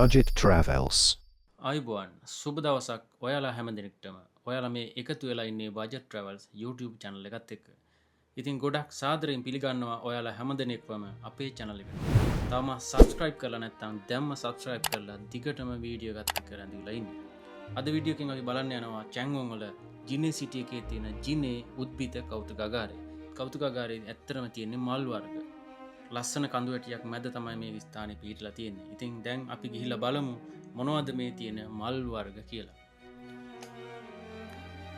Budget Travels. අයිබෝන් සුබ දවසක් ඔයාලා හැම දෙනෙක්ටම ඔයාලා මේ එකතු වෙලා ඉන්නේ බජට් ට්‍රැවල්ස් YouTube channel එකත් එක්ක. ඉතින් ගොඩක් සාදරයෙන් පිළිගන්නවා ඔයාලා හැම දෙනෙක්වම අපේ channel එකට. තාම subscribe කරලා නැත්නම් දැම්ම subscribe කරලා දිගටම වීඩියෝ එකත් එක්ක රැඳිලා ඉන්න. අද වීඩියෝ එකෙන් අපි බලන්න යනවා චැන්ගොන් වල ජිනේ සිටි එකේ තියෙන ජිනේ උද්භිත කෞතුකාගාරය. කෞතුකාගාරයේ ඇත්තටම තියෙන්නේ මල් වර්ග. ලස්සන කඳු වැටියක් මැද තමයි මේ ස්ථානය පිහිටලා තියෙන්නේ. ඉතින් දැන් අපි ගිහිල්ලා බලමු මොනවද මේ තියෙන මල් වර්ග කියලා.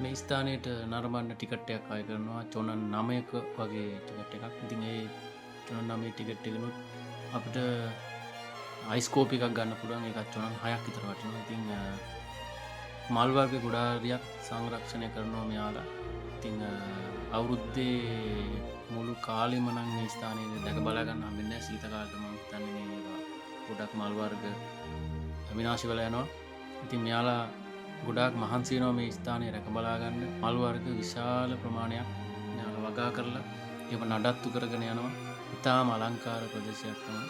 මේ ස්ථානයට නරඹන්න ටිකට් එකක් අය කරනවා චොනන් 9ක වගේ ටිකට් එකක්. ඉතින් ඒ චොනන් 9 ටිකට් එකනොත් අපිට අයිස්කෝප් එකක් ගන්න පුළුවන්. ඒකත් චොනන් 6ක් විතර වටිනවා. ඉතින් මල් වර්ග ගොඩාරියක් සංරක්ෂණය කරනවා මෙයාලා. ඉතින් අවුරුද්දේ මුළු කාලෙම නම් මේ ස්ථානයේ දැක බලා ගන්න හම්බෙන්නේ නැහැ. සීත කාලෙට මම හිතන්නේ මේවා ගොඩක් මල් වර්ග විනාශ වෙලා යනවා. ඉතින් මෙයාලා ගොඩාක් මහන්සි වෙනවා මේ ස්ථානය රැක බලා ගන්න. මල් වර්ග විශාල ප්‍රමාණයක් මෙයාලා වගා කරලා ඒව නඩත්තු කරගෙන යනවා. ඉතාම අලංකාර ප්‍රදේශයක් තමයි.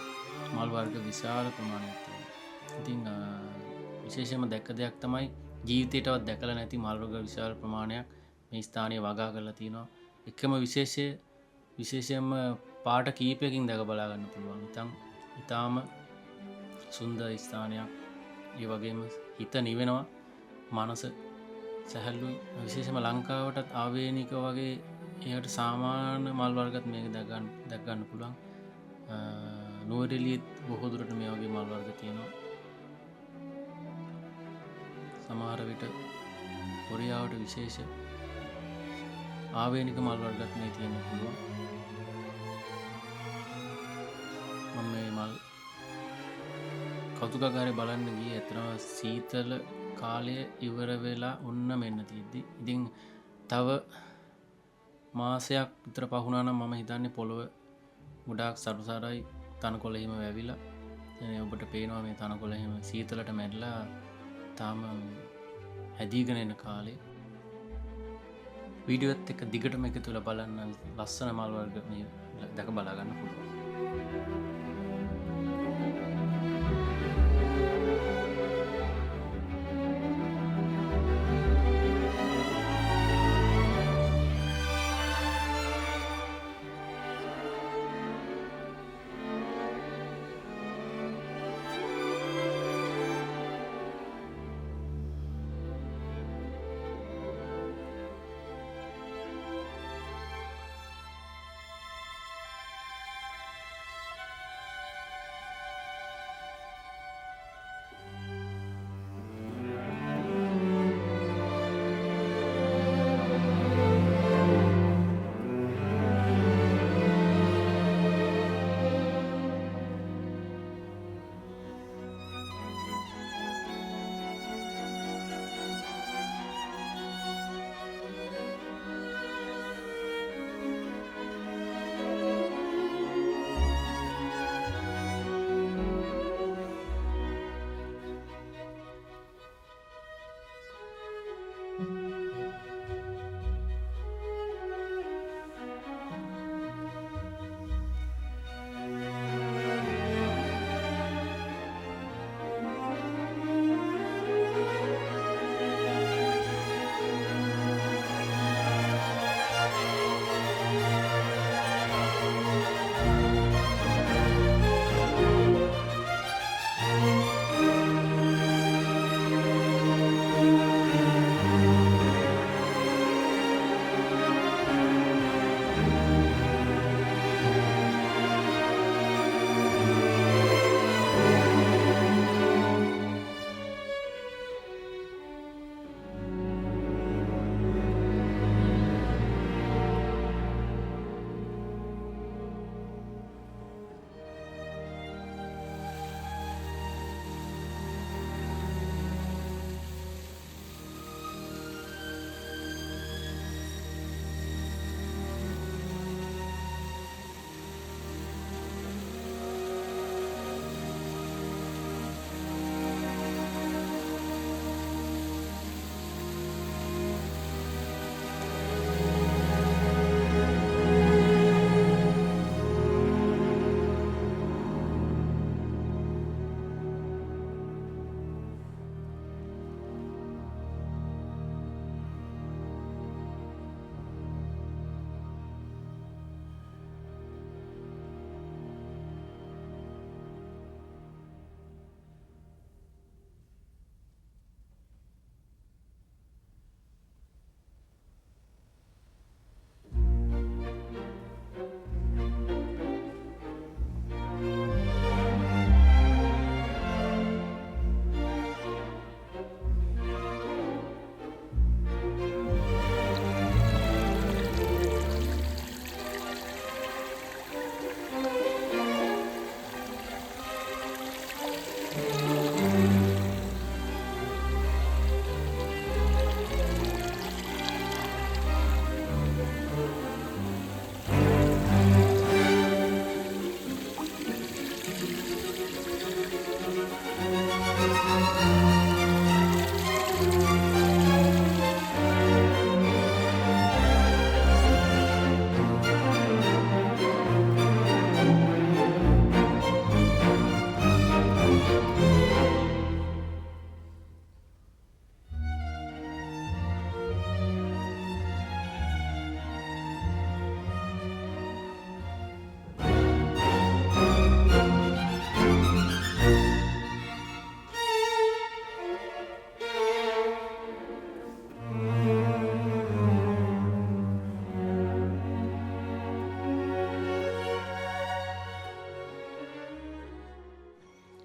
මල් වර්ග විශාල ප්‍රමාණයක් තියෙනවා. ඉතින් විශේෂයෙන්ම දැක්ක දෙයක් තමයි ජීවිතේටවත් දැකලා නැති මල් වර්ග විශාල ප්‍රමාණයක් මේ ස්ථානයේ වගා කරලා තියෙනවා. එකම විශේෂයෙන්ම පාට කීපයකින් දැක බලා ගන්න පුළුවන්. ඉතාම සුන්දර ස්ථානයක්. ඒ වගේම හිත නිවෙනවා. මනස සැහැල්ලුයි. විශේෂයෙන්ම ලංකාවටත් ආවේනික වගේ ඒකට සාමාන්‍ය මල් වර්ගත් මේක දැක ගන්න පුළුවන්. නුවරඑළියෙත් බොහෝ දුරට මේ වගේ මල් වර්ග තියෙනවා. සමහර විට කොරියාවට විශේෂ ආවේනික මල් වර්ගත් මේ තියෙන්න පුළුවන්. මම මේ මල් කෞතුකාගාරය බලන්න ගියේ ඇත්තටම සීතල කාලය ඉවර වෙලා ඔන්න මෙන්න තියෙද්දි. ඉතින් තව මාසයක් විතර පහුණා නම් මම හිතන්නේ පොළොව ගොඩාක් සරුසාරයි, තනකොළ හිම වැවිලා. ඔබට පේනවා මේ තනකොළ හිම සීතලට මැරිලා තාම හැදීගෙන එන කාලේ. වීඩියෝත් එක්ක දිගටම එකතු වෙලා බලන්න ලස්සන මල් වර්ග මේ දැක බලා ගන්න පුළුවන්.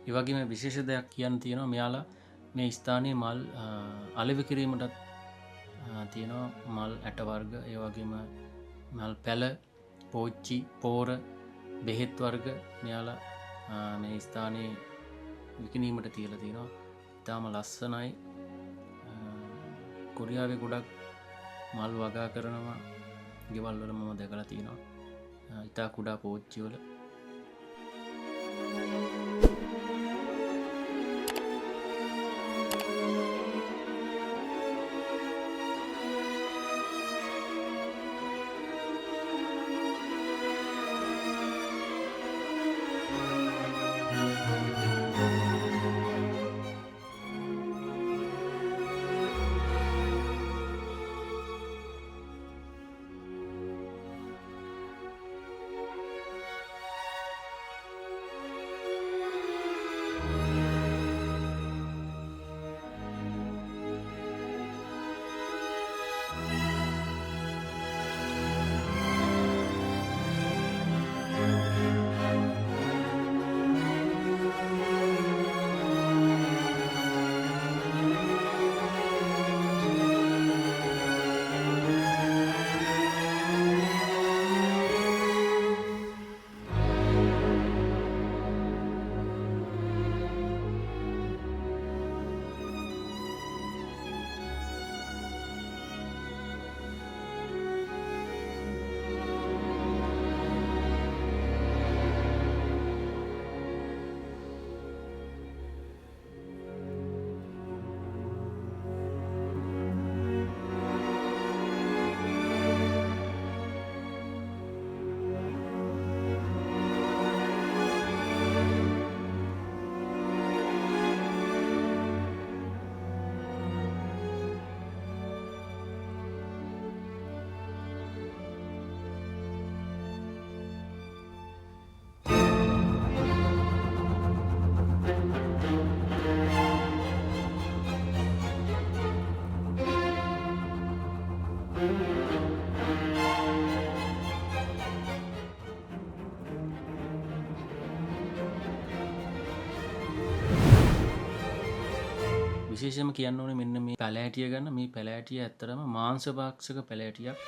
ඒ වගේම විශේෂ දෙයක් කියන්න තියෙනවා මෙයාලා මේ ස්ථානයේ මල් අලෙවි කිරීමටත් තියෙනවා මල් ඇට වර්ග ඒ වගේම මල් පැල පෝච්චි පෝර බෙහෙත් වර්ග මෙයාලා මේ ස්ථානයේ විකිනීමට තියලා තියෙනවා. ඉතාම ලස්සනයි. කොරියාවේ ගොඩක් මල් වගා කරනවා ගෙවල් වල මම දැකලා තියෙනවා. ඉතා කුඩා පෝච්චි වල විශේෂයෙන්ම කියන්න ඕනේ මෙන්න මේ පැලෑටිය ගන්න. මේ පැලෑටිය ඇත්තරම මාංශභාක්ෂක පැලෑටියක්.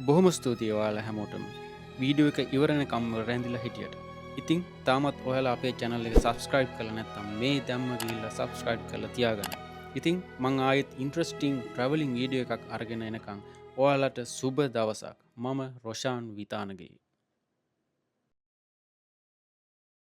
බොහොම ස්තුතියි ඔයාලා හැමෝටම වීඩියෝ එක ඉවරනකම් රැඳිලා හිටියට. ඉතින් තාමත් ඔයාලා අපේ channel එක subscribe කරලා නැත්නම් මේ දැම්ම ගිහිල්ලා subscribe කරලා තියාගන්න. ඉතින් මං ආයෙත් interesting traveling වීඩියෝ එකක් අරගෙන එනකම් ඔයාලට සුබ දවසක්. මම රොෂාන් විතානගේ.